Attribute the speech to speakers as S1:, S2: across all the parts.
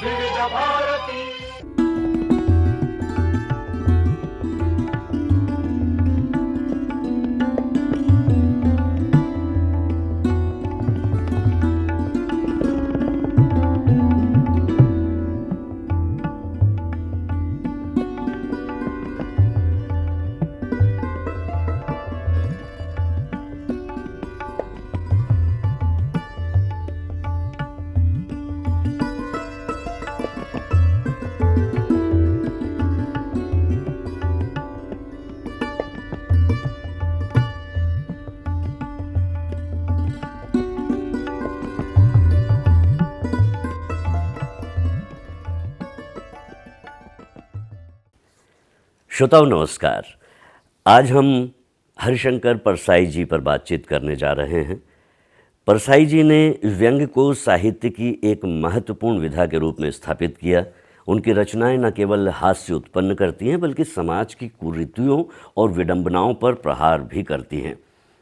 S1: विविध भारती।
S2: श्रोताओं नमस्कार। आज हम हरिशंकर परसाई जी पर बातचीत करने जा रहे हैं। परसाई जी ने व्यंग्य को साहित्य की एक महत्वपूर्ण विधा के रूप में स्थापित किया। उनकी रचनाएं न केवल हास्य उत्पन्न करती हैं बल्कि समाज की कुरीतियों और विडंबनाओं पर प्रहार भी करती हैं।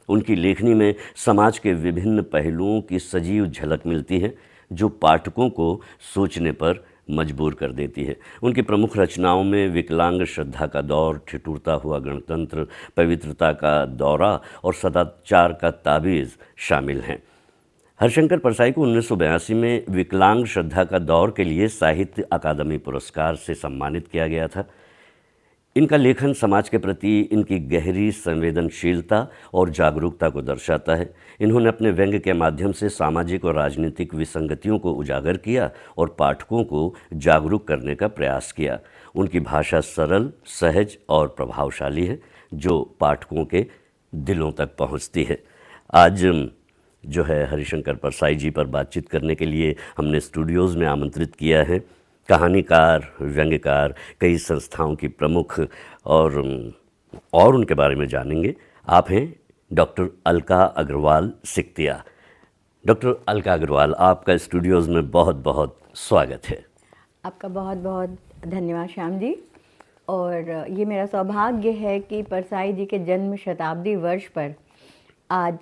S2: उनकी लेखनी में समाज के विभिन्न पहलुओं की सजीव झलक मिलती है जो पाठकों को सोचने पर मजबूर कर देती है। उनकी प्रमुख रचनाओं में विकलांग श्रद्धा का दौर, ठिठुरता हुआ गणतंत्र, पवित्रता का दौरा और सदाचार का ताबीज़ शामिल हैं। हरिशंकर परसाई को 1982 में विकलांग श्रद्धा का दौर के लिए साहित्य अकादमी पुरस्कार से सम्मानित किया गया था। इनका लेखन समाज के प्रति इनकी गहरी संवेदनशीलता और जागरूकता को दर्शाता है। इन्होंने अपने व्यंग्य के माध्यम से सामाजिक और राजनीतिक विसंगतियों को उजागर किया और पाठकों को जागरूक करने का प्रयास किया। उनकी भाषा सरल, सहज और प्रभावशाली है जो पाठकों के दिलों तक पहुंचती है। आज जो है हरिशंकर परसाई जी पर बातचीत करने के लिए हमने स्टूडियोज़ में आमंत्रित किया है कहानीकार, व्यंग्यकार, कई संस्थाओं की प्रमुख और उनके बारे में जानेंगे। आप हैं डॉक्टर अलका अग्रवाल सिकतिया। डॉक्टर अलका अग्रवाल, आपका स्टूडियोज़ में बहुत बहुत स्वागत है।
S3: आपका बहुत बहुत धन्यवाद श्याम जी। और ये मेरा सौभाग्य है कि परसाई जी के जन्म शताब्दी वर्ष पर आज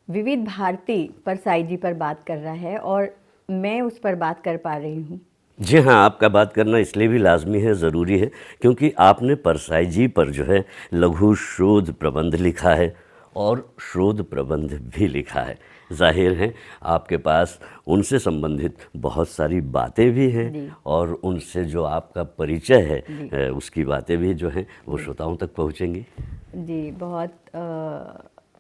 S3: विविध भारती परसाई जी पर बात कर रहा है और मैं उस पर बात कर पा रही हूँ।
S2: जी हाँ, आपका बात करना इसलिए भी लाजमी है, ज़रूरी है, क्योंकि आपने परसाई जी पर जो है लघु शोध प्रबंध लिखा है और शोध प्रबंध भी लिखा है। जाहिर है आपके पास उनसे संबंधित बहुत सारी बातें भी हैं और उनसे जो आपका परिचय है उसकी बातें भी जो हैं वो श्रोताओं तक पहुँचेंगी।
S3: जी,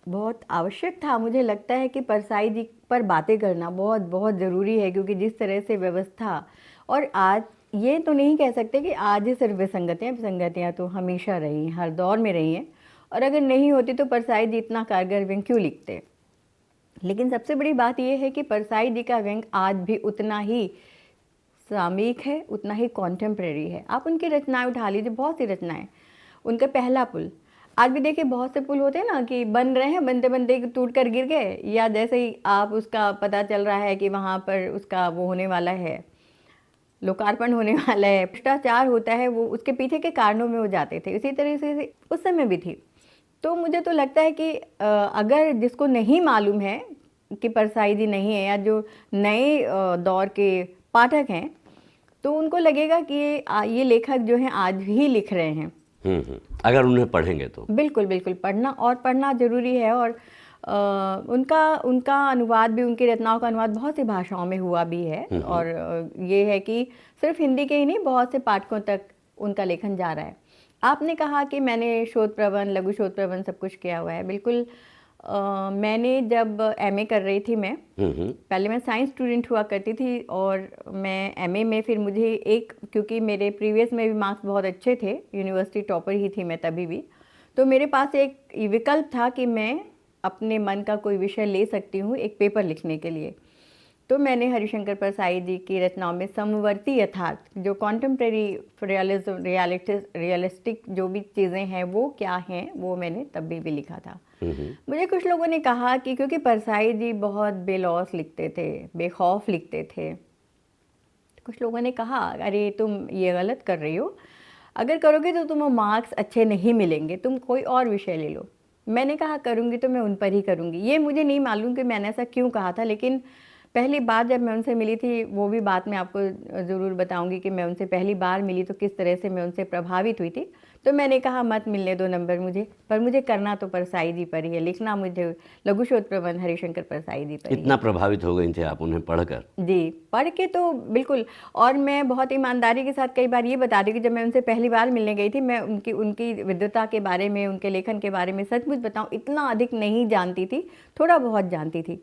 S3: बहुत आवश्यक था। मुझे लगता है कि परसाई जी पर बातें करना बहुत बहुत ज़रूरी है, क्योंकि जिस तरह से व्यवस्था, और आज ये तो नहीं कह सकते कि आज ही सिर्फ विसंगतियाँ तो हमेशा रही हैं, हर दौर में रही हैं, और अगर नहीं होती तो परसाई जी इतना कारगर व्यंग्य क्यों लिखते। लेकिन सबसे बड़ी बात यह है कि परसाई जी का व्यंग्य आज भी उतना ही सामयिक है, उतना ही कॉन्टेम्प्रेरी है। आप उनकी रचनाएं उठा लीजिए, बहुत सी रचनाएं। उनका पहला पुल, आज भी देखिए बहुत से पुल होते हैं ना कि बन रहे हैं, बनते बनते टूट कर गिर गए, या जैसे ही आप उसका पता चल रहा है कि वहाँ पर उसका वो होने वाला है, लोकार्पण होने वाला है, भ्रष्टाचार होता है, वो उसके पीछे के कारणों में हो जाते थे। इसी तरह से उस समय भी थी। तो मुझे तो लगता है कि अगर जिसको नहीं मालूम है कि परसाई जी नहीं है, या जो नए दौर के पाठक हैं, तो उनको लगेगा कि ये लेखक जो हैं आज ही लिख रहे हैं।
S2: अगर उन्हें पढ़ेंगे तो
S3: बिल्कुल बिल्कुल पढ़ना ज़रूरी है। और उनका अनुवाद भी, उनकी रचनाओं का अनुवाद बहुत सी भाषाओं में हुआ भी है। और ये है कि सिर्फ हिंदी के ही नहीं, बहुत से पाठकों तक उनका लेखन जा रहा है। आपने कहा कि मैंने शोध प्रबंध, लघु शोध प्रबंध सब कुछ किया हुआ है। बिल्कुल। मैंने जब एमए कर रही थी, मैं पहले मैं साइंस स्टूडेंट हुआ करती थी, और मैं एमए में फिर मुझे क्योंकि मेरे प्रीवियस में भी मार्क्स बहुत अच्छे थे, यूनिवर्सिटी टॉपर ही थी मैं तभी भी, तो मेरे पास एक विकल्प था कि मैं अपने मन का कोई विषय ले सकती हूँ एक पेपर लिखने के लिए। तो मैंने हरिशंकर परसाई जी की रचनाओं में समवर्ती यथार्थ, जो कॉन्टेम्प्रेरी रियलिज्म, रियलिस्टिक जो भी चीज़ें हैं वो क्या हैं, वो मैंने तब भी लिखा था। मुझे कुछ लोगों ने कहा कि क्योंकि परसाई जी बहुत बेलौस लिखते थे, बेखौफ लिखते थे, तो कुछ लोगों ने कहा अरे तुम ये गलत कर रही हो, अगर करोगे तो तुम्हें मार्क्स अच्छे नहीं मिलेंगे, तुम कोई और विषय ले लो। मैंने कहा करूँगी तो मैं उन पर ही करूँगी। ये मुझे नहीं मालूम कि मैंने ऐसा क्यों कहा था, लेकिन पहली बार जब मैं उनसे मिली थी, वो भी बात मैं आपको ज़रूर बताऊंगी कि मैं उनसे पहली बार मिली तो किस तरह से मैं उनसे प्रभावित हुई थी। तो मैंने कहा मत मिलने दो नंबर मुझे, पर मुझे करना तो परसाई जी पर ही है, लिखना मुझे लघु शोध प्रबंध हरिशंकर परसाई जी पर ही
S2: इतना
S3: है।
S2: प्रभावित हो गई थे आप उन्हें पढ़कर?
S3: जी, पढ़ के तो बिल्कुल। और मैं बहुत ईमानदारी के साथ कई बार ये बता दी कि जब मैं उनसे पहली बार मिलने गई थी, मैं उनकी उनकी विद्वता के बारे में, उनके लेखन के बारे में सचमुच बताऊं इतना अधिक नहीं जानती थी, थोड़ा बहुत जानती थी।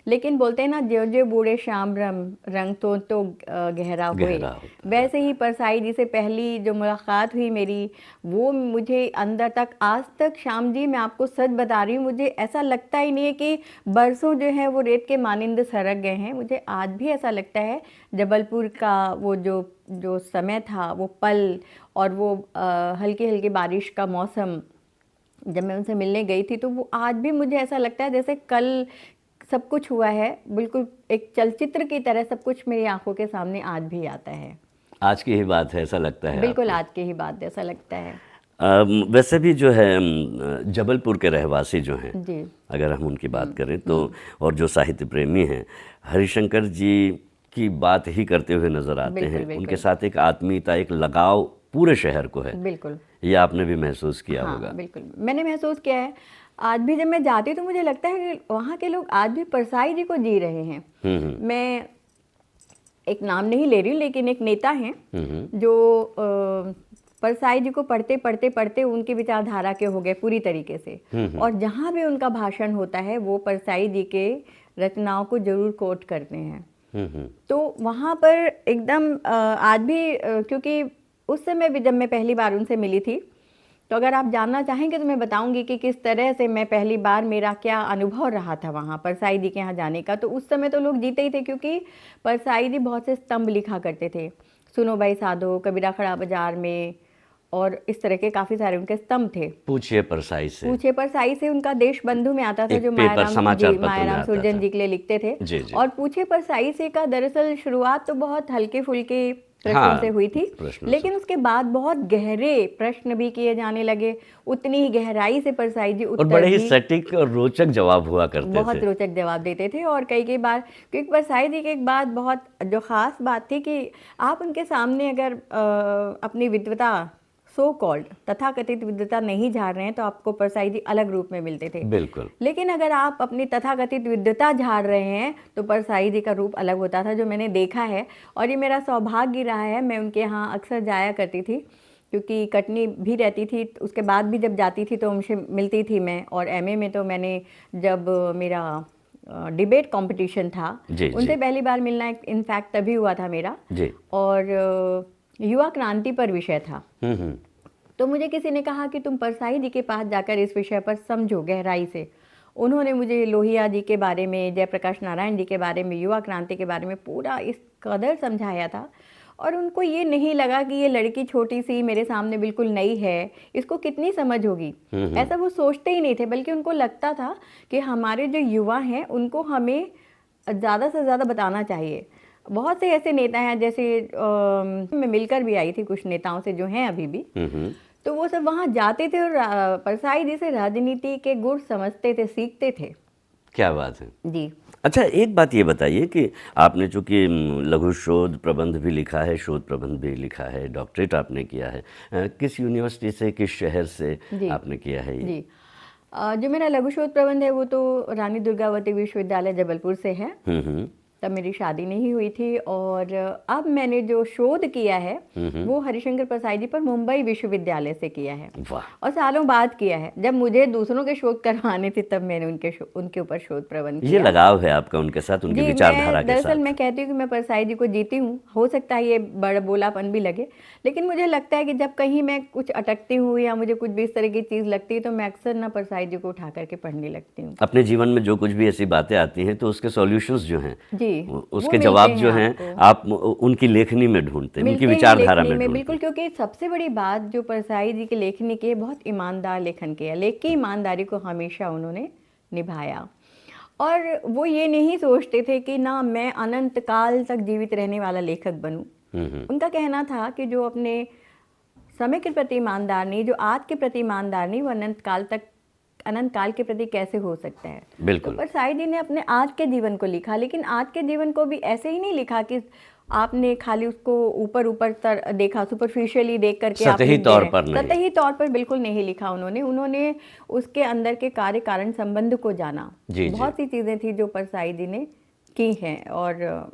S3: लेकिन बोलते हैं ना, ज्यों ज्यों बूढ़े श्याम रंग तो गहरा हुए,
S2: गहरा होता है।
S3: वैसे ही परसाई जी से पहली जो मुलाकात हुई मेरी, वो मुझे अंदर तक, आज तक श्याम जी मैं आपको सच बता रही हूँ, मुझे ऐसा लगता ही नहीं है कि बरसों जो है वो रेत के मानिंद सरक गए हैं। मुझे आज भी ऐसा लगता है जबलपुर का वो जो समय था, वो पल, और वो हल्की हल्की बारिश का मौसम, जब मैं उनसे मिलने गई थी, तो वो आज भी मुझे ऐसा लगता है जैसे कल सब कुछ हुआ है। बिल्कुल एक चलचित्र की तरह सब कुछ मेरी आंखों के सामने आज भी आता है।
S2: आज की ही बात है ऐसा लगता है
S3: बिल्कुल
S2: आपको?
S3: आज की ही बात ऐसा लगता है।
S2: वैसे भी जो है जबलपुर के रहवासी जो हैं,
S3: जी
S2: अगर हम उनकी बात करें तो, और जो साहित्य प्रेमी हैं, हरिशंकर जी की बात ही करते हुए नज़र आते
S3: बिल्कुल,
S2: हैं।
S3: बिल्कुल।
S2: उनके साथ एक आत्मीयता, एक लगाव पूरे शहर को है।
S3: बिल्कुल।
S2: ये आपने भी महसूस किया
S3: हाँ
S2: होगा।
S3: बिल्कुल, मैंने महसूस किया है। आज भी जब मैं जाती हूँ तो मुझे लगता है कि वहाँ के लोग आज भी परसाई जी को जी रहे हैं। मैं एक नाम नहीं ले रही हूँ, लेकिन एक नेता हैं जो परसाई जी को पढ़ते पढ़ते पढ़ते उनकी विचारधारा के हो गए पूरी तरीके से। और जहाँ भी उनका भाषण होता है वो परसाई जी के रचनाओं को जरूर कोट करते हैं। तो वहाँ पर एकदम आज भी क्योंकि उस समय भी जब मैं पहली बार उनसे मिली थी, तो अगर आप जानना चाहेंगे तो मैं बताऊंगी कि किस तरह से मैं पहली बार, मेरा क्या अनुभव रहा था वहाँ परसाई जी के यहाँ जाने का। तो उस समय तो लोग जीते ही थे, क्योंकि परसाई जी बहुत से स्तंभ लिखा करते थे, सुनो भाई साधो, कबीरा खड़ा बाजार में, और इस तरह के काफ़ी सारे उनके स्तंभ थे।
S2: पूछिए परसाई से,
S3: पूछे परसाई से उनका देश बंधु में आता था,
S2: एक
S3: जो
S2: पेपर समाचार पत्र में
S3: मायाराम
S2: आता
S3: सुरजन
S2: था।
S3: जी के लिए लिखते थे।
S2: जी जी।
S3: और पूछे परसाई से का दरअसल शुरुआत तो बहुत हल्के फुल्के प्रश्नों
S2: हाँ,
S3: से हुई थी,
S2: प्रश्नों
S3: लेकिन उसके बाद बहुत गहरे प्रश्न भी किए जाने लगे। उतनी ही गहराई से परसाई जी
S2: और
S3: उत्तर
S2: बड़े ही
S3: भी
S2: सटीक और रोचक जवाब हुआ करते
S3: बहुत
S2: थे।
S3: रोचक जवाब देते थे। और कई बार, क्योंकि परसाई जी की एक बात, बहुत जो ख़ास बात थी कि आप उनके सामने अगर अपनी विद्वता, सो कॉल्ड तथाकथित विद्वता नहीं झाड़ रहे हैं, तो आपको परसाई जी अलग रूप में मिलते थे।
S2: बिल्कुल।
S3: लेकिन अगर आप अपनी तथाकथित विद्वता झाड़ रहे हैं तो परसाई जी का रूप अलग होता था, जो मैंने देखा है। और ये मेरा सौभाग्य रहा है, मैं उनके यहाँ अक्सर जाया करती थी, क्योंकि कटनी भी रहती थी। उसके बाद भी जब जाती थी तो उनसे मिलती थी मैं। और एमए में तो मैंने, जब मेरा डिबेट कंपटीशन था,
S2: जी,
S3: उनसे
S2: जी।
S3: पहली बार मिलना इनफैक्ट तभी हुआ था मेरा।
S2: जी।
S3: और युवा क्रांति पर विषय था। तो मुझे किसी ने कहा कि तुम परसाई जी के पास जाकर इस विषय पर समझो गहराई से। उन्होंने मुझे लोहिया जी के बारे में, जयप्रकाश नारायण जी के बारे में, युवा क्रांति के बारे में पूरा इस कदर समझाया था। और उनको ये नहीं लगा कि ये लड़की छोटी सी मेरे सामने बिल्कुल नई है, इसको कितनी समझ होगी, ऐसा वो सोचते ही नहीं थे। बल्कि उनको लगता था कि हमारे जो युवा हैं उनको हमें ज़्यादा से ज़्यादा बताना चाहिए। बहुत से ऐसे नेता हैं, जैसे मैं मिलकर भी आई थी कुछ नेताओं से जो हैं अभी भी, तो वो सब वहाँ जाते थे और परसाई जी से राजनीति के गुण समझते थे, सीखते थे।
S2: क्या बात है
S3: जी।
S2: अच्छा, एक बात ये बताइए कि आपने चूँकि लघु शोध प्रबंध भी लिखा है, शोध प्रबंध भी लिखा है, डॉक्टरेट आपने किया है, किस यूनिवर्सिटी से, किस शहर से आपने किया है ये?
S3: जी, जो मेरा लघु शोध प्रबंध है वो तो रानी दुर्गावती विश्वविद्यालय जबलपुर से है। तब मेरी शादी नहीं हुई थी। और अब मैंने जो शोध किया है वो हरिशंकर परसाई जी पर मुंबई विश्वविद्यालय से किया है।
S2: वाह।
S3: और सालों बाद किया है, जब मुझे दूसरों के शोध करवाने थे तब मैंने उनके ऊपर शोध प्रबंध किया।
S2: ये लगाव है आपका उनके साथ, उनकी विचारधारा के साथ।
S3: दरअसल मैं कहती हूँ कि मैं परसाई जी को जीती हूँ। हो सकता है ये बड़ा बोलापन भी लगे, लेकिन मुझे लगता है कि जब कहीं मैं कुछ अटकती हूँ या मुझे कुछ भी इस तरह की चीज़ लगती है तो मैं अक्सर ना परसाई जी को उठा करके पढ़ने लगती हूँ।
S2: अपने जीवन में जो कुछ भी ऐसी बातें आती हैं तो उसके सॉल्यूशंस जो हैं,
S3: जी,
S2: उसके जवाब जो हैं आप उनकी लेखनी में ढूंढते हैं, उनकी विचारधारा में ढूंढते हैं।
S3: बिल्कुल, क्योंकि सबसे बड़ी बात जो परसाई जी की लेखनी की है, बहुत ईमानदार लेखन की है। लेख की ईमानदारी को हमेशा उन्होंने निभाया। और वो ये नहीं सोचते थे कि ना मैं अनंत काल तक जीवित रहने वाला लेखक बनूं। उनका कहना था कि जो अपने समय के प्रति ईमानदार नहीं, जो आज के प्रति ईमानदार नहीं, वो अनंत काल तक अनंत काल के प्रति कैसे हो सकता है।
S2: बिल्कुल।
S3: तो परसाई जी ने अपने आज के जीवन को लिखा, लेकिन आज के जीवन को भी ऐसे ही नहीं लिखा कि आपने खाली उसको ऊपर ऊपर देखा, सुपरफिशियली देख करके आप
S2: सतही
S3: लिख दे
S2: तौर
S3: रहे हैं।
S2: पर नहीं।
S3: सतही तौर पर बिल्कुल नहीं लिखा उन्होंने उसके अंदर के कार्य कारण संबंध को जाना। बहुत सी चीज़ें थी जो परसाई जी ने की हैं, और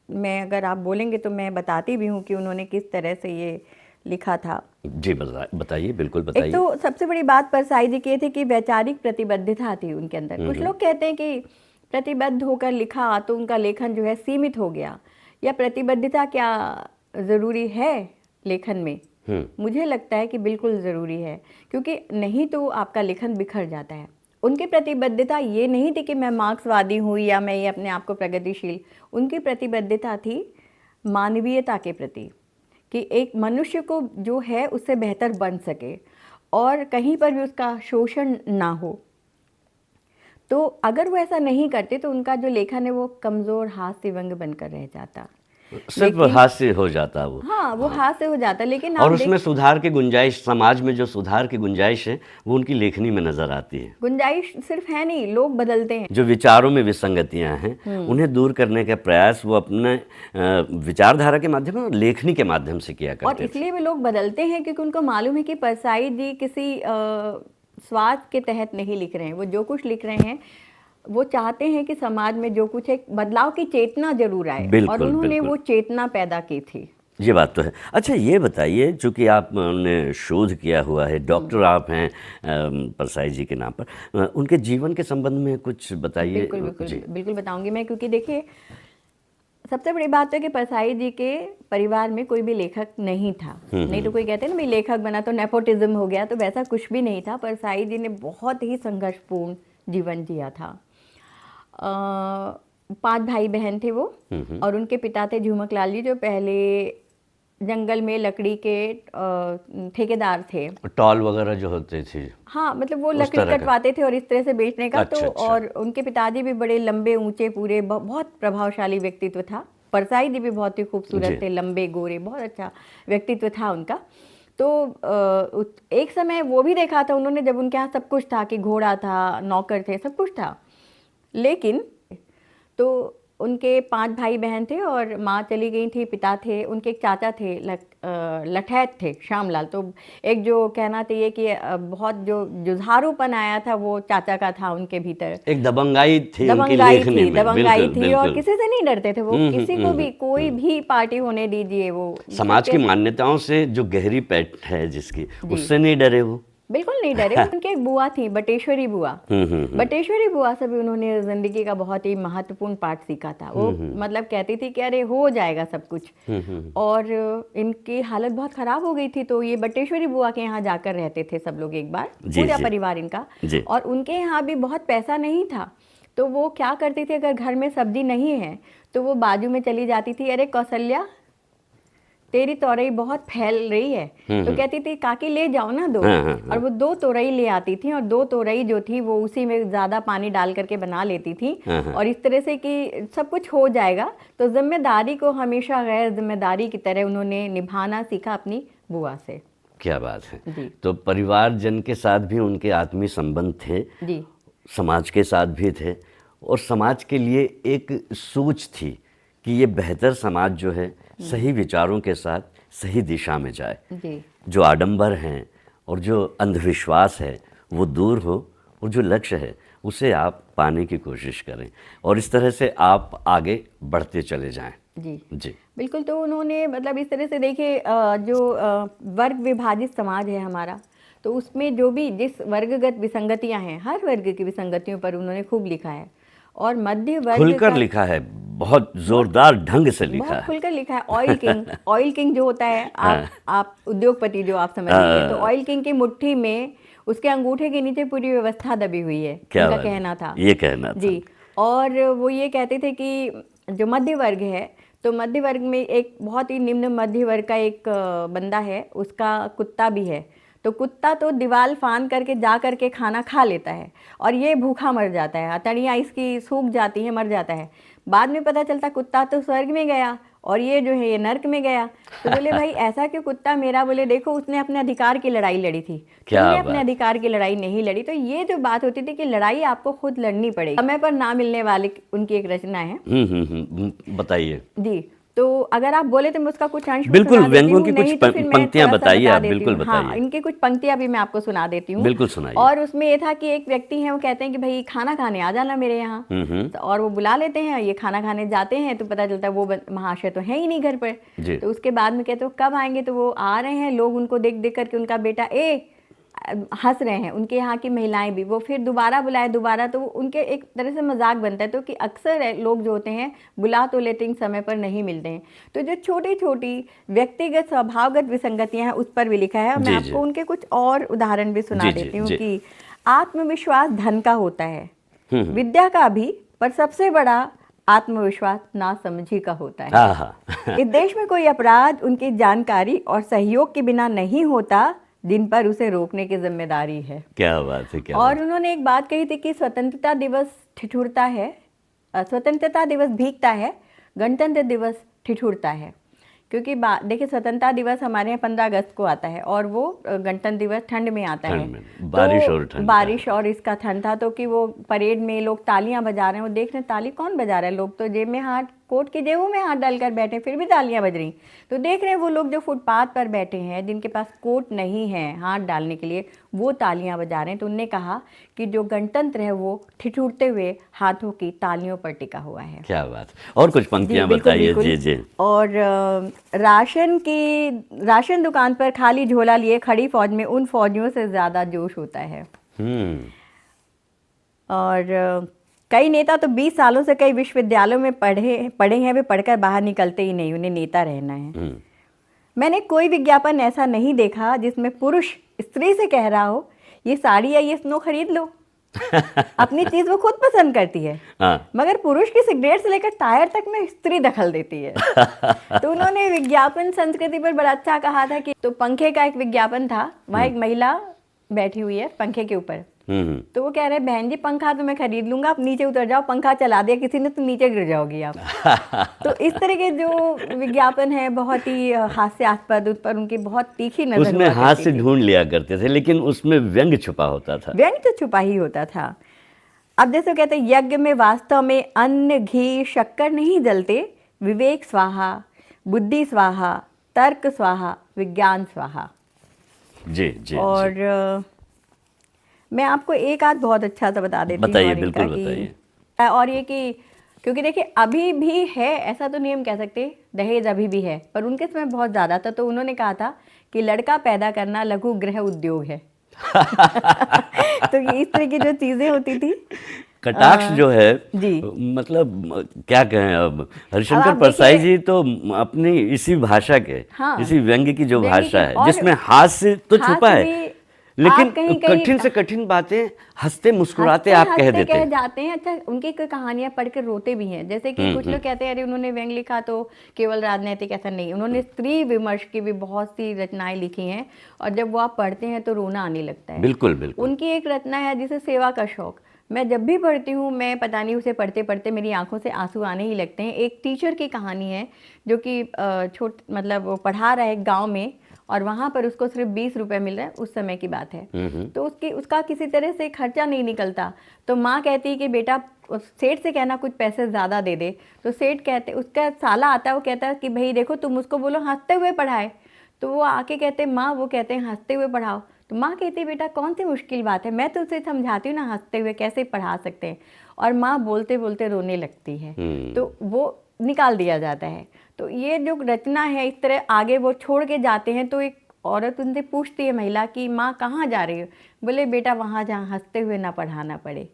S3: मैं अगर आप बोलेंगे तो मैं बताती भी हूँ कि उन्होंने किस तरह से ये लिखा था।
S2: जी बताइए, बिल्कुल बताइए।
S3: एक तो सबसे बड़ी बात परसाई जी की थी कि वैचारिक प्रतिबद्धता थी उनके अंदर। कुछ लोग कहते हैं कि प्रतिबद्ध होकर लिखा तो उनका लेखन जो है सीमित हो गया, या प्रतिबद्धता क्या ज़रूरी है लेखन में? मुझे लगता है कि बिल्कुल ज़रूरी है, क्योंकि नहीं तो आपका लेखन बिखर जाता है। उनकी प्रतिबद्धता ये नहीं थी कि मैं मार्क्सवादी हूँ या मैं ये अपने आप को प्रगतिशील, उनकी प्रतिबद्धता थी मानवीयता के प्रति, कि एक मनुष्य को जो है उससे बेहतर बन सके और कहीं पर भी उसका शोषण ना हो। तो अगर वो ऐसा नहीं करते तो उनका जो लेखन है वो कमज़ोर हास्य व्यंग्य बनकर रह जाता,
S2: सिर्फ हास्य हो जाता वो।
S3: हाँ, वो हास्य हो जाता। लेकिन
S2: और उसमें सुधार की गुंजाइश, समाज में जो सुधार की गुंजाइश है वो उनकी लेखनी में नजर आती है।
S3: गुंजाइश सिर्फ है नहीं, लोग बदलते हैं।
S2: जो विचारों में विसंगतियां हैं उन्हें दूर करने का प्रयास वो अपने विचारधारा के माध्यम और लेखनी के माध्यम से किया करते
S3: और इसलिए वे लोग बदलते हैं क्योंकि उनको मालूम है कि परसाई जी किसी स्वार्थ के तहत नहीं लिख रहे हैं। वो जो कुछ लिख रहे हैं वो चाहते हैं कि समाज में जो कुछ एक बदलाव की चेतना जरूर आए, और उन्होंने वो चेतना पैदा की थी।
S2: ये बात तो है। अच्छा, ये बताइए, चूंकि आपने शोध किया हुआ है, डॉक्टर आप हैं परसाई जी के नाम पर, उनके जीवन के संबंध में कुछ बताइए।
S3: बिल्कुल बताऊंगी मैं, क्योंकि देखिए सबसे बड़ी बात है कि परसाई जी के परिवार में कोई भी लेखक नहीं था। नहीं तो कोई कहते हैं ना भाई लेखक बना तो नेपोटिज्म हो गया, तो वैसा कुछ भी नहीं था। परसाई जी ने बहुत ही संघर्षपूर्ण जीवन जिया था। 5 भाई बहन थे वो, और उनके पिता थे झुमक लाल जी, जो पहले जंगल में लकड़ी के ठेकेदार थे।
S2: टॉल वगैरह जो होते थे,
S3: हाँ, मतलब वो लकड़ी कटवाते थे और इस तरह से बेचने का।
S2: अच्छा।
S3: और उनके पिताजी भी बड़े लंबे ऊंचे पूरे, बहुत प्रभावशाली व्यक्तित्व था। परसाई जी भी बहुत ही खूबसूरत थे, लंबे गोरे, बहुत अच्छा व्यक्तित्व था उनका। तो एक समय वो भी देखा था उन्होंने जब उनके यहाँ सब कुछ था, कि घोड़ा था, नौकर थे, सब कुछ था। लेकिन तो उनके 5 भाई बहन थे और माँ चली गई थी, पिता थे, उनके एक चाचा थे लठैत थे, श्यामलाल। तो एक जो कहना चाहिए कि बहुत जो जुझारूपन आया था वो चाचा का था उनके भीतर।
S2: एक दबंगाई थी उनकी लेखनी में।
S3: दबंगाई थी, और किसी से नहीं डरते थे वो, किसी को भी, कोई भी पार्टी होने दीजिए, वो
S2: समाज की मान्यताओं से जो गहरी पैठ है जिसकी, उससे नहीं डरे वो,
S3: बिल्कुल नहीं डरे। उनकी एक बुआ थी, बटेश्वरी बुआ। बटेश्वरी बुआ से भी उन्होंने जिंदगी का बहुत ही महत्वपूर्ण पाठ सीखा था। वो मतलब कहती थी कि अरे हो जाएगा सब कुछ। और इनकी हालत बहुत खराब हो गई थी, तो ये बटेश्वरी बुआ के यहाँ जाकर रहते थे सब लोग एक बार, पूरा परिवार इनका। और उनके यहाँ भी बहुत पैसा नहीं था, तो वो क्या करती थी, अगर घर में सब्जी नहीं है तो वो बाजू में चली जाती थी, अरे कौशल्या तेरी तोरई बहुत फैल रही है, तो कहती थी काकी ले जाओ ना 2। और वो 2 तोरई ले आती थी, और 2 तोरई जो थी वो उसी में ज़्यादा पानी डाल करके बना लेती थी। और इस तरह से कि सब कुछ हो जाएगा। तो जिम्मेदारी को हमेशा गैर जिम्मेदारी की तरह उन्होंने निभाना सीखा अपनी बुआ से।
S2: क्या बात है। तो परिवारजन के साथ भी उनके आत्मीय संबंध थे जी, समाज के साथ भी थे, और समाज के लिए एक सोच थी कि ये बेहतर समाज जो है सही विचारों के साथ सही दिशा में जाए जी। जो आडंबर हैं और जो अंधविश्वास है वो दूर हो, और जो लक्ष्य है उसे आप पाने की कोशिश करें, और इस तरह से आप आगे बढ़ते चले जाएं।
S3: जी जी बिल्कुल। तो उन्होंने मतलब इस तरह से देखिए, जो वर्ग विभाजित समाज है हमारा, तो उसमें जो भी जिस वर्गगत विसंगतियां हैं, हर वर्ग की विसंगतियों पर उन्होंने खूब लिखा है। और मध्य वर्ग
S2: खुलकर लिखा है, बहुत जोरदार ढंग से लिखा है,
S3: खुलकर लिखा है। ऑयल किंग जो होता है, आप उद्योगपति जो आप समझ लीजिए, तो ऑयल किंग की मुट्ठी में उसके अंगूठे के नीचे पूरी व्यवस्था दबी हुई है, उनका कहना था,
S2: ये कहना था
S3: जी। और वो ये कहते थे कि जो मध्य वर्ग है, तो मध्य वर्ग में एक बहुत ही निम्न मध्य वर्ग का एक बंदा है, उसका कुत्ता भी है। तो कुत्ता तो दीवार फान करके जा करके खाना खा लेता है, और ये भूखा मर जाता है, हथेलियाँ इसकी सूख जाती हैं, मर जाता है। बाद में पता चलता कुत्ता तो स्वर्ग में गया और ये जो है ये नर्क में गया। तो बोले भाई ऐसा क्यों कुत्ता मेरा? बोले देखो उसने अपने अधिकार की लड़ाई लड़ी थी, तुमने अपने अधिकार की लड़ाई नहीं लड़ी। तो ये जो बात होती थी कि लड़ाई आपको खुद लड़नी पड़ेगी। समय पर ना मिलने वाली उनकी एक रचना है।
S2: बताइए
S3: जी। तो अगर आप बोले तो मैं उसका कुछ अंश
S2: बिल्कुल,
S3: सुना देती
S2: व्यंग्यों
S3: हूँ,
S2: की
S3: नहीं
S2: कुछ
S3: तो फिर मैं
S2: पंक्तियां
S3: थोड़ा सा
S2: बताइए
S3: बता
S2: आप,
S3: देती
S2: बिल्कुल
S3: हूँ। हाँ,
S2: बताइए।
S3: इनकी कुछ पंक्तियां भी मैं आपको सुना देती हूँ।
S2: बिल्कुल सुनाइए।
S3: और उसमें ये था कि एक व्यक्ति है, वो कहते हैं कि भाई खाना खाने आ जाना मेरे यहाँ। तो और वो बुला लेते हैं, ये खाना खाने जाते हैं तो पता चलता है वो महाशय तो है ही नहीं घर पर। तो उसके बाद में कहते हो कब आएंगे? तो वो आ रहे हैं, लोग उनको देख देख करके उनका बेटा हंस रहे हैं, उनके यहाँ की महिलाएं भी। वो फिर दोबारा बुलाए दोबारा, तो उनके एक तरह से मजाक बनता है। तो कि अक्सर लोग जो होते हैं बुला तो लेते हैं, समय पर नहीं मिलते हैं। तो जो छोटी छोटी व्यक्तिगत स्वभावगत विसंगतियां हैं उस पर भी लिखा है। और मैं आपको उनके कुछ और उदाहरण भी सुना देती हूँ कि आत्मविश्वास धन का होता है, विद्या का भी, पर सबसे बड़ा आत्मविश्वास नासमझी का होता है। इस देश में कोई अपराध उनकी जानकारी और सहयोग के बिना नहीं होता, जिन पर उसे रोकने की जिम्मेदारी है।
S2: क्या बात है, क्या
S3: और
S2: बात।
S3: उन्होंने एक बात कही थी कि स्वतंत्रता दिवस ठिठुरता है, स्वतंत्रता दिवस भीगता है, गणतंत्र दिवस ठिठुरता है। क्योंकि देखिए स्वतंत्रता दिवस हमारे यहाँ 15 अगस्त को आता है और वो गणतंत्र दिवस ठंड में आता है।
S2: बारिश और ठंड,
S3: बारिश और इसका ठंड था। तो कि वो परेड में लोग तालियां बजा रहे हैं, वो देख रहे हैं ताली कौन बजा रहा है, लोग तो जेब में हाथ, कोट की जेबों में हाथ डालकर बैठे, फिर भी तालियां बज रही। तो देख रहे हैं वो लोग जो फुटपाथ पर बैठे हैं, जिनके पास कोट नहीं है हाथ डालने के लिए, वो तालियां बजा रहे हैं। तो उनने कहा कि जो गणतंत्र है वो ठिठुरते हुए हाथों की तालियों पर टिका हुआ है।
S2: क्या बात। और कुछ पंक्तियां बताइए। जी जी।
S3: और राशन दुकान पर खाली झोला लिए खड़ी फौज में उन फौजियों से ज्यादा जोश होता है। और कई नेता तो 20 सालों से कई विश्वविद्यालयों में पढ़े हैं, वे पढ़कर बाहर निकलते ही नहीं, उन्हें नेता रहना है। मैंने कोई विज्ञापन ऐसा नहीं देखा जिसमें पुरुष स्त्री से कह रहा हो ये साड़ी या ये स्नो खरीद लो। अपनी चीज वो खुद पसंद करती है। मगर पुरुष की सिगरेट से लेकर टायर तक में स्त्री दखल देती है। तो उन्होंने विज्ञापन संस्कृति पर बड़ा अच्छा कहा था कि, तो पंखे का एक विज्ञापन था, वहाँ एक महिला बैठी हुई है पंखे के ऊपर। तो वो कह रहे हैं बहन जी पंखा तो मैं खरीद लूंगा, आप नीचे उतर जाओ, पंखा चला दिया किसी ने तो नीचे गिर जाओगी आप। तो इस तरह के जो विज्ञापन है बहुत ही हास्यास्पद, उस पर उनकी बहुत तीखी नजर,
S2: उसमें हाथ से ढूंढ लिया करते थे, लेकिन उसमें व्यंग छुपा होता था।
S3: व्यंग तो छुपा ही होता था। अब जैसे कहते हैं यज्ञ में वास्तव में अन्न घी शक्कर नहीं जलते, विवेक स्वाहा, बुद्धि स्वाहा, तर्क स्वाहा, विज्ञान स्वाहा।
S2: जी जी।
S3: और मैं आपको एक आध बहुत अच्छा सा बता देती हूँ।
S2: बताइए, बिल्कुल बताइए।
S3: और ये कि क्योंकि देखिए अभी भी है, ऐसा तो नहीं हम कह सकते, दहेज अभी भी है, पर उनके समय बहुत ज़्यादा था। तो उन्होंने कहा था कि लड़का पैदा करना लघु गृह उद्योग है। तो ये इस तरह की जो चीज़ें होती थी,
S2: कटाक्ष जो है
S3: जी,
S2: मतलब क्या कहें। अब हरिशंकर परसाई जी तो अपनी इसी भाषा के, इसी व्यंग्य की जो भाषा है जिसमें हास्य तो छुपा है, लेकिन कठिन से कठिन बातें हंसते मुस्कुराते आप कह देते हैं।
S3: जाते हैं। अच्छा, उनकी कहानियां पढ़कर रोते भी हैं। जैसे कि कुछ लोग कहते हैं अरे उन्होंने व्यंग्य लिखा तो केवल राजनीतिक, ऐसा नहीं, उन्होंने स्त्री विमर्श की भी बहुत सी रचनाएं लिखी हैं और जब वो आप पढ़ते हैं तो रोना आने लगता है।
S2: बिल्कुल बिल्कुल।
S3: उनकी एक रचना है जिसे सेवा का शौक, मैं जब भी पढ़ती हूँ मैं पता नहीं उसे पढ़ते पढ़ते मेरी आंखों से आंसू आने ही लगते हैं। एक टीचर की कहानी है जो कि मतलब वो पढ़ा रहा है गाँव में और वहाँ पर उसको सिर्फ 20 रुपए मिल रहे हैं, उस समय की बात है। तो उसका किसी तरह से खर्चा नहीं निकलता। तो माँ कहती है कि बेटा सेठ से कहना कुछ पैसे ज़्यादा दे दे। तो सेठ कहते, उसका साला आता है, वो कहता है कि भाई देखो तुम उसको बोलो हंसते हुए पढ़ाए। तो वो आके कहते माँ, वो कहते हैं हंसते हुए पढ़ाओ। तो माँ कहती है बेटा कौन सी मुश्किल बात है, मैं तो उसे समझाती हूँ ना, हंसते हुए कैसे पढ़ा सकते हैं। और माँ बोलते बोलते रोने लगती है। तो वो निकाल दिया जाता है। तो ये जो रचना है इस तरह आगे वो छोड़ के जाते हैं। तो एक औरत उनसे पूछती है महिला कि माँ कहाँ जा रही हो? बोले बेटा वहाँ जहाँ हंसते हुए ना पढ़ाना पड़े।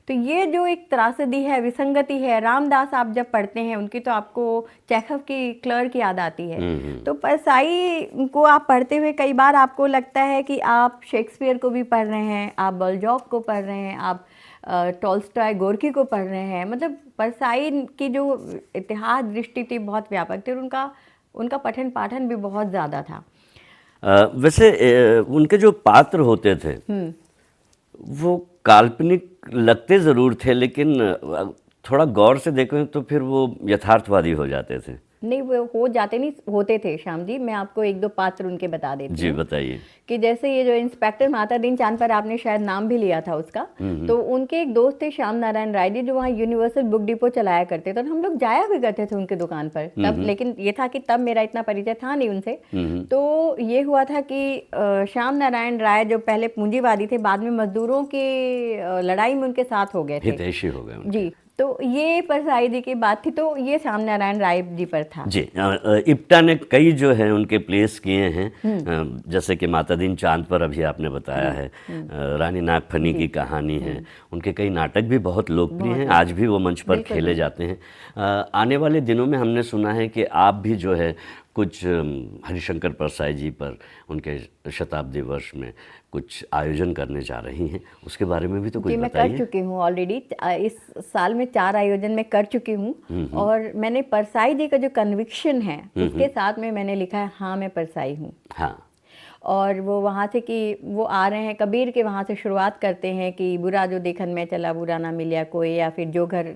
S3: तो ये जो एक त्रासदी है, विसंगति है, रामदास आप जब पढ़ते हैं उनकी तो आपको चेखव की क्लर्क याद आती है। तो परसाई को आप पढ़ते हुए कई बार आपको लगता है कि आप शेक्सपियर को भी पढ़ रहे हैं, आप बॉलजॉक को पढ़ रहे हैं, आप टॉल्स्टॉय, गोर्की को पढ़ रहे हैं। मतलब परसाई की जो इतिहास दृष्टि थी बहुत व्यापक थी और उनका पठन पाठन भी बहुत ज़्यादा था।
S2: वैसे उनके जो पात्र होते थे वो काल्पनिक लगते ज़रूर थे, लेकिन थोड़ा गौर से देखें तो फिर वो यथार्थवादी हो जाते थे।
S3: नहीं, वो हो जाते नहीं, होते थे श्याम जी। मैं आपको एक दो पात्र उनके बता देती
S2: जी
S3: हूँ
S2: बताइए।
S3: कि जैसे ये जो इंस्पेक्टर माता दीन चांद पर, आपने शायद नाम भी लिया था उसका, तो उनके एक दोस्त थे श्याम नारायण राय जी, जो वहाँ यूनिवर्सल बुक डिपो चलाया करते थे, और हम लोग जाया भी करते थे उनके दुकान पर तब। लेकिन ये था कि तब मेरा इतना परिचय था नहीं उनसे। तो ये हुआ था कि श्याम नारायण राय जो पहले पूंजीवादी थे, बाद में मजदूरों की लड़ाई में उनके साथ हो गए थे,
S2: हितैषी हो गए उनके।
S3: जी। तो ये परसाई जी की बात थी, तो ये श्याम नारायण राय जी पर था।
S2: जी। इप्टा ने कई जो है उनके प्लेस किए हैं, जैसे कि माता दीन चांद पर अभी आपने बताया है, रानी नागफनी की कहानी है, उनके कई नाटक भी बहुत लोकप्रिय हैं, आज भी वो मंच पर खेले जाते हैं। आने वाले दिनों में हमने सुना है कि आप भी जो है कुछ हरिशंकर परसाई जी पर उनके शताब्दी वर्ष में कुछ आयोजन करने जा रही हैं, उसके बारे में भी तो कुछ
S3: जी, मैं
S2: बताइए।
S3: कर चुकी हूँ ऑलरेडी। इस साल में 4 आयोजन में कर चुकी हूँ, और मैंने परसाई जी का जो कन्विक्शन है उसके साथ में मैंने लिखा है, हाँ मैं परसाई हूँ।
S2: हाँ।
S3: और वो वहाँ से कि वो आ रहे हैं कबीर के, वहाँ से शुरुआत करते हैं कि बुरा जो देखन में चला बुरा ना मिलिया कोई, या फिर जो घर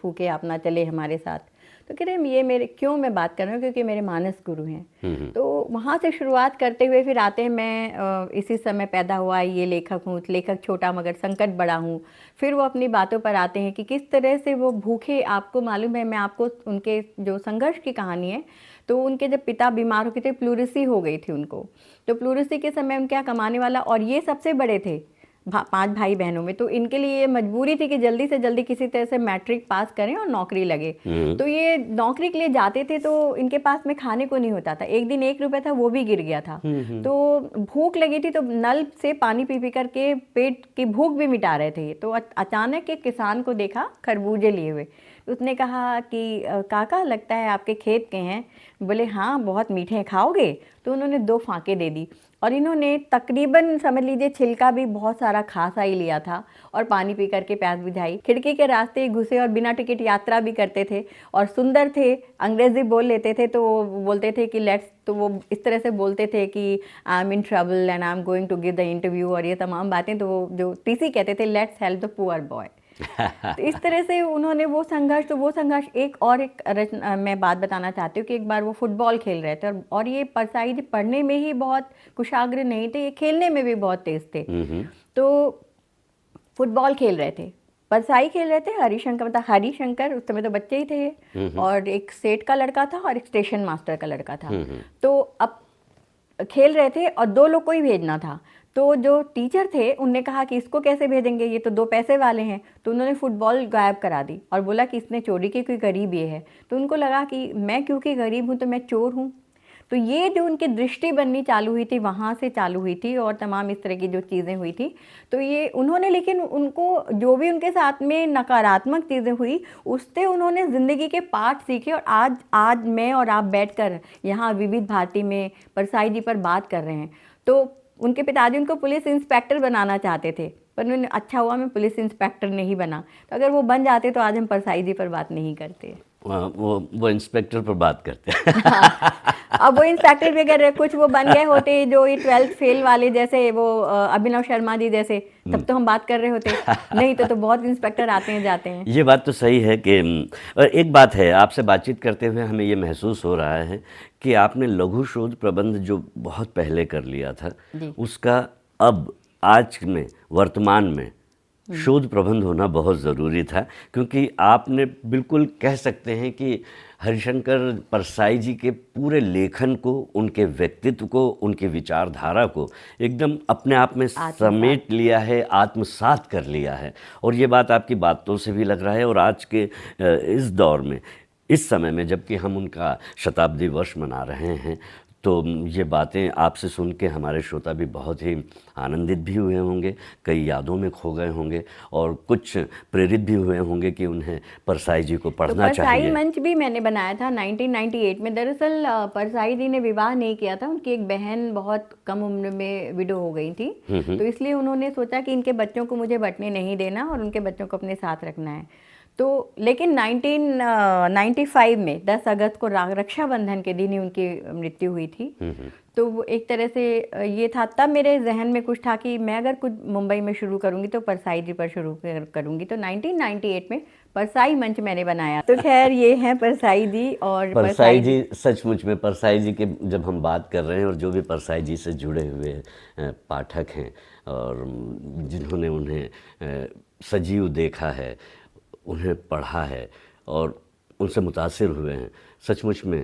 S3: फूके आप ना चले हमारे साथ। तो कह रहे हैं ये मेरे, क्यों मैं बात कर रहा हूँ, क्योंकि मेरे मानस गुरु हैं। तो वहाँ से शुरुआत करते हुए फिर आते हैं, मैं इसी समय पैदा हुआ ये लेखक हूँ, लेखक छोटा मगर संकट बड़ा हूँ। फिर वो अपनी बातों पर आते हैं कि किस तरह से वो भूखे, आपको मालूम है, मैं आपको उनके जो संघर्ष की कहानी है, तो उनके जब पिता बीमार हो गए थे, प्लूरिसी हो गई थी उनको, तो प्लूरिसी के समय उनके यहाँ कमाने वाला, और ये सबसे बड़े थे 5 भाई बहनों में, तो इनके लिए ये मजबूरी थी कि जल्दी से जल्दी किसी तरह से मैट्रिक पास करें और नौकरी लगे। तो ये नौकरी के लिए जाते थे, तो इनके पास में खाने को नहीं होता था। एक दिन 1 रुपया था, वो भी गिर गया था। तो भूख लगी थी, तो नल से पानी पी पी करके पेट की भूख भी मिटा रहे थे। तो अचानक एक किसान को देखा खरबूजे लिए हुए, उसने कहा कि काका लगता है आपके खेत के हैं। बोले हाँ बहुत मीठे हैं, खाओगे? तो उन्होंने 2 फांके दे दी, और इन्होंने तकरीबन समझ लीजिए छिलका भी बहुत सारा खासा ही लिया था, और पानी पी करके प्यास बुझाई। खिड़की के रास्ते घुसे और बिना टिकट यात्रा भी करते थे, और सुंदर थे, अंग्रेजी बोल लेते थे, तो वो बोलते थे कि लेट्स, तो वो इस तरह से बोलते थे कि I am in trouble and I am going to give the interview, और ये तमाम बातें। तो वो जो टीसी कहते थे, let's help the poor boy. तो इस तरह से उन्होंने वो संघर्ष, तो वो संघर्ष मैं बात बताना चाहती हूँ कि एक बार वो फुटबॉल खेल रहे थे, और ये परसाई जी पढ़ने में ही बहुत कुशाग्र नहीं थे, ये खेलने में भी बहुत तेज थे। तो फुटबॉल खेल रहे थे, परसाई खेल रहे थे, हरिशंकर, मतलब हरिशंकर उस समय तो बच्चे ही थे, और एक सेठ का लड़का था और एक स्टेशन मास्टर का लड़का था। तो अब खेल रहे थे और 2 लोग को ही भेजना था। तो जो टीचर थे उनने कहा कि इसको कैसे भेजेंगे, ये तो 2 पैसे वाले हैं। तो उन्होंने फुटबॉल गायब करा दी और बोला कि इसने चोरी की, कोई गरीब ये है। तो उनको लगा कि मैं क्योंकि गरीब हूँ तो मैं चोर हूँ। तो ये जो उनकी दृष्टि बननी चालू हुई थी, वहाँ से चालू हुई थी, और तमाम इस तरह की जो चीज़ें हुई थी। तो ये उन्होंने, लेकिन उनको जो भी उनके साथ में नकारात्मक चीज़ें हुई, उससे उन्होंने ज़िंदगी के पाठ सीखे, और आज मैं और आप बैठकर यहाँ विविध भारती में परसाई जी पर बात कर रहे हैं। तो उनके पिताजी उनको पुलिस इंस्पेक्टर बनाना चाहते थे, पर उन्होंने, अच्छा हुआ मैं पुलिस इंस्पेक्टर नहीं बना। तो अगर वो बन जाते तो आज हम परसाई जी पर बात नहीं करते।
S2: वो इंस्पेक्टर पर बात करते हैं।
S3: अब वो इंस्पेक्टर भी अगर कुछ वो बन गए होते, जो ये 12th फेल वाले, जैसे वो अभिनव शर्मा जी जैसे, तब तो हम बात कर रहे होते। नहीं तो बहुत इंस्पेक्टर आते हैं जाते हैं।
S2: ये बात तो सही है कि एक बात है, आपसे बातचीत करते हुए हमें ये महसूस हो रहा है कि आपने लघु शोध प्रबंध जो बहुत पहले कर लिया था, उसका अब आज में, वर्तमान में शोध प्रबंध होना बहुत ज़रूरी था, क्योंकि आपने बिल्कुल कह सकते हैं कि हरिशंकर परसाई जी के पूरे लेखन को, उनके व्यक्तित्व को, उनके विचारधारा को एकदम अपने आप में समेट लिया है, आत्मसात कर लिया है। और ये बात आपकी बातों से भी लग रहा है। और आज के इस दौर में, इस समय में, जबकि हम उनका शताब्दी वर्ष मना रहे हैं, तो ये बातें आपसे सुन के हमारे श्रोता भी बहुत ही आनंदित भी हुए होंगे, कई यादों में खो गए होंगे, और कुछ प्रेरित भी हुए होंगे कि उन्हें परसाई जी को पढ़ना
S3: तो
S2: चाहिए।
S3: परसाई मंच भी मैंने बनाया था 1998 में। दरअसल परसाई जी ने विवाह नहीं किया था, उनकी एक बहन बहुत कम उम्र में विडो हो गई थी, तो इसलिए उन्होंने सोचा कि इनके बच्चों को मुझे बंटने नहीं देना और उनके बच्चों को अपने साथ रखना है। तो लेकिन 1995 में 10 अगस्त को रक्षाबंधन के दिन ही उनकी मृत्यु हुई थी। तो वो एक तरह से ये था, तब मेरे जहन में कुछ था कि मैं अगर कुछ मुंबई में शुरू करूंगी तो परसाई जी पर शुरू करूंगी। तो 1998 में परसाई मंच मैंने बनाया। तो खैर ये हैं परसाई जी। और
S2: परसाई जी, सचमुच में परसाई जी के जब हम बात कर रहे हैं और जो भी परसाई जी से जुड़े हुए पाठक हैं और जिन्होंने उन्हें सजीव देखा है, उन्हें पढ़ा है और उनसे मुतासिर हुए हैं, सचमुच में